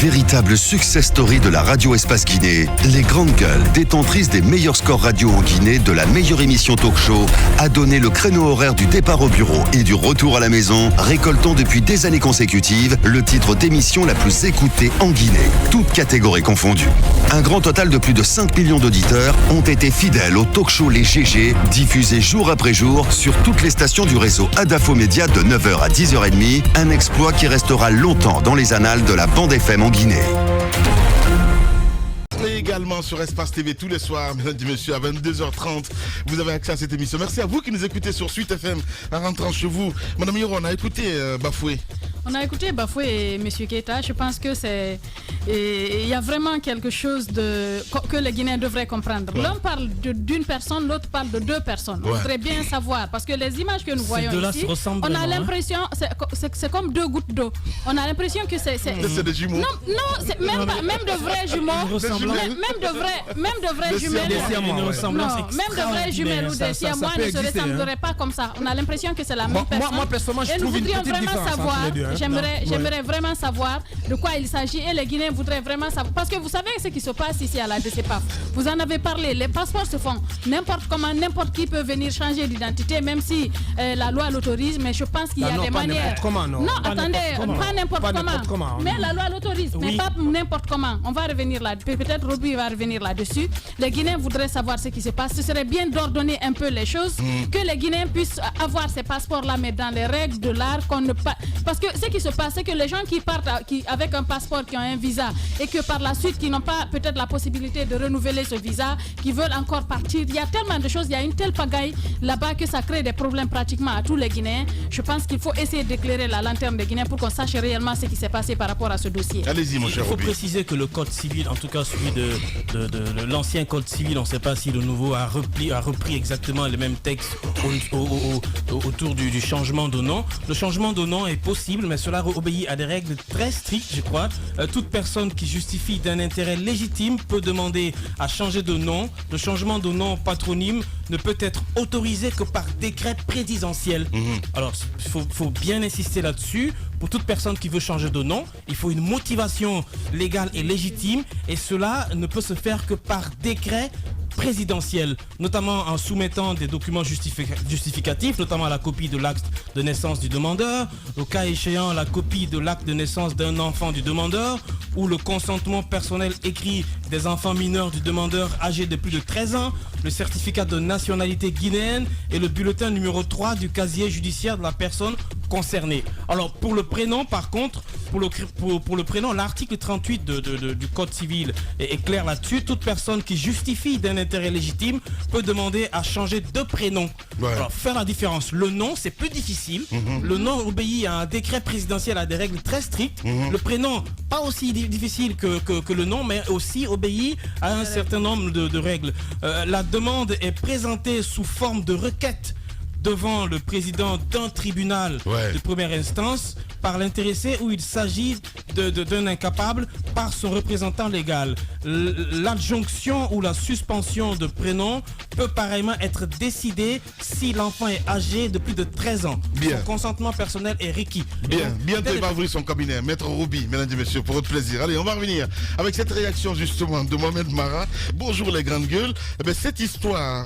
Véritable success story de la radio Espace Guinée, les grandes gueules, détentrices des meilleurs scores radio en Guinée de la meilleure émission talk show, a donné le créneau horaire du départ au bureau et du retour à la maison, récoltant depuis des années consécutives le titre d'émission la plus écoutée en Guinée, toutes catégories confondues. Un grand total de plus de 5 millions d'auditeurs ont été fidèles au talk show Les GG, diffusé jour après jour sur toutes les stations du réseau Adafo Média de 9h à 10h30, un exploit qui restera longtemps dans les annales de la bande FM en Guinée. Et également sur Espace TV tous les soirs, mesdames et messieurs, à 22h30, vous avez accès à cette émission. Merci à vous qui nous écoutez sur Suite FM en rentrant chez vous. Madame Yoro, on a écouté Bafoué. On a écouté Bafoué et M. Keita. Je pense que il y a vraiment quelque chose que les Guinéens devraient comprendre. Ouais. L'un parle d'une personne, l'autre parle de deux personnes. Ouais. On devrait bien savoir parce que les images que nous voyons ici, on a l'impression, c'est comme deux gouttes d'eau. On a l'impression que c'est des jumeaux. Non, c'est même de vrais jumeaux. Même de vrais jumelles. Même de vrais jumelles ou des siamois ne se ressembleraient pas comme ça. On a l'impression que c'est la même personne. Moi personnellement, je trouve une petite différence entre les deux. J'aimerais vraiment savoir de quoi il s'agit et les Guinéens voudraient vraiment savoir. Parce que vous savez ce qui se passe ici à la DCPAF. Vous en avez parlé, les passeports se font n'importe comment, n'importe qui peut venir changer d'identité, même si la loi l'autorise, mais je pense qu'il y a des manières. Pas n'importe comment. Mais la loi l'autorise, mais pas n'importe comment. On va revenir là, peut-être Roby va revenir là-dessus. Les Guinéens voudraient savoir ce qui se passe. Ce serait bien d'ordonner un peu les choses, que les Guinéens puissent avoir ces passeports-là, mais dans les règles de l'art, parce que ce qui se passe, c'est que les gens qui partent avec un passeport, qui ont un visa, et que par la suite, qui n'ont pas peut-être la possibilité de renouveler ce visa, qui veulent encore partir, il y a tellement de choses, il y a une telle pagaille là-bas que ça crée des problèmes pratiquement à tous les Guinéens. Je pense qu'il faut essayer d'éclairer la lanterne des Guinéens pour qu'on sache réellement ce qui s'est passé par rapport à ce dossier. Allez-y, mon cher Il faut Roby. préciser que le code civil, en tout cas celui de l'ancien code civil, on ne sait pas si le nouveau a repris exactement les mêmes textes autour du changement de nom. Le changement de nom est possible, mais cela obéit à des règles très strictes, je crois. Toute personne qui justifie d'un intérêt légitime peut demander à changer de nom. Le changement de nom patronyme ne peut être autorisé que par décret présidentiel. Alors, il faut bien insister là-dessus. Pour toute personne qui veut changer de nom, il faut une motivation légale et légitime, et cela ne peut se faire que par décret présidentiel, notamment en soumettant des documents justificatifs, notamment la copie de l'acte de naissance du demandeur, au cas échéant la copie de l'acte de naissance d'un enfant du demandeur, ou le consentement personnel écrit des enfants mineurs du demandeur âgés de plus de 13 ans, le certificat de nationalité guinéenne et le bulletin numéro 3 du casier judiciaire de la personne concernée. Alors pour le prénom, par contre, pour le prénom, l'article 38 du Code civil est clair là-dessus. Toute personne qui justifie d'un intérêt légitime peut demander à changer de prénom. Ouais. Alors faire la différence. Le nom, c'est plus difficile. Le nom obéit à un décret présidentiel, à des règles très strictes. Le prénom, pas aussi difficile que le nom, mais aussi obéit à un certain nombre de règles. La demande est présentée sous forme de requête devant le président d'un tribunal de première instance par l'intéressé, où il s'agit d'un incapable par son représentant légal. L'adjonction ou la suspension de prénom peut pareillement être décidée si l'enfant est âgé de plus de 13 ans. Bien. Son consentement personnel est requis. Bien. Bientôt il va ouvrir son cabinet. Maître Roby, mesdames et messieurs, pour votre plaisir. Allez, on va revenir avec cette réaction justement de Mohamed Mara. Bonjour les grandes gueules. Eh bien, cette histoire,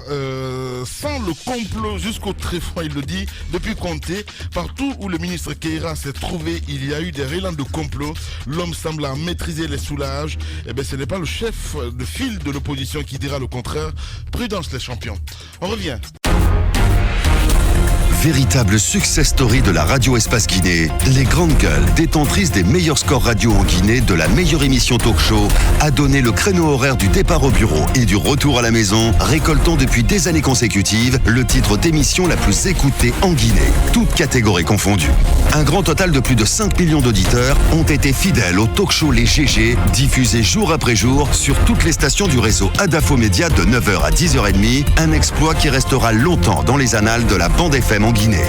sans le complot jusqu'au tréfonds, il le dit, depuis Comté, partout où le ministre Keïra s'est trouvé, il y a eu des relents de complot. L'homme semble à maîtriser les soulages. Eh bien, ce n'est pas le chef de file de l'opposition qui dira le contraire. Prudence les champions. On revient. Véritable success story de la radio Espace Guinée, les grandes gueules, détentrices des meilleurs scores radio en Guinée de la meilleure émission talk show, a donné le créneau horaire du départ au bureau et du retour à la maison, récoltant depuis des années consécutives le titre d'émission la plus écoutée en Guinée, toutes catégories confondues. Un grand total de plus de 5 millions d'auditeurs ont été fidèles au talk show Les GG, diffusé jour après jour sur toutes les stations du réseau Adafo Média de 9h à 10h30, un exploit qui restera longtemps dans les annales de la bande FM en Guinée.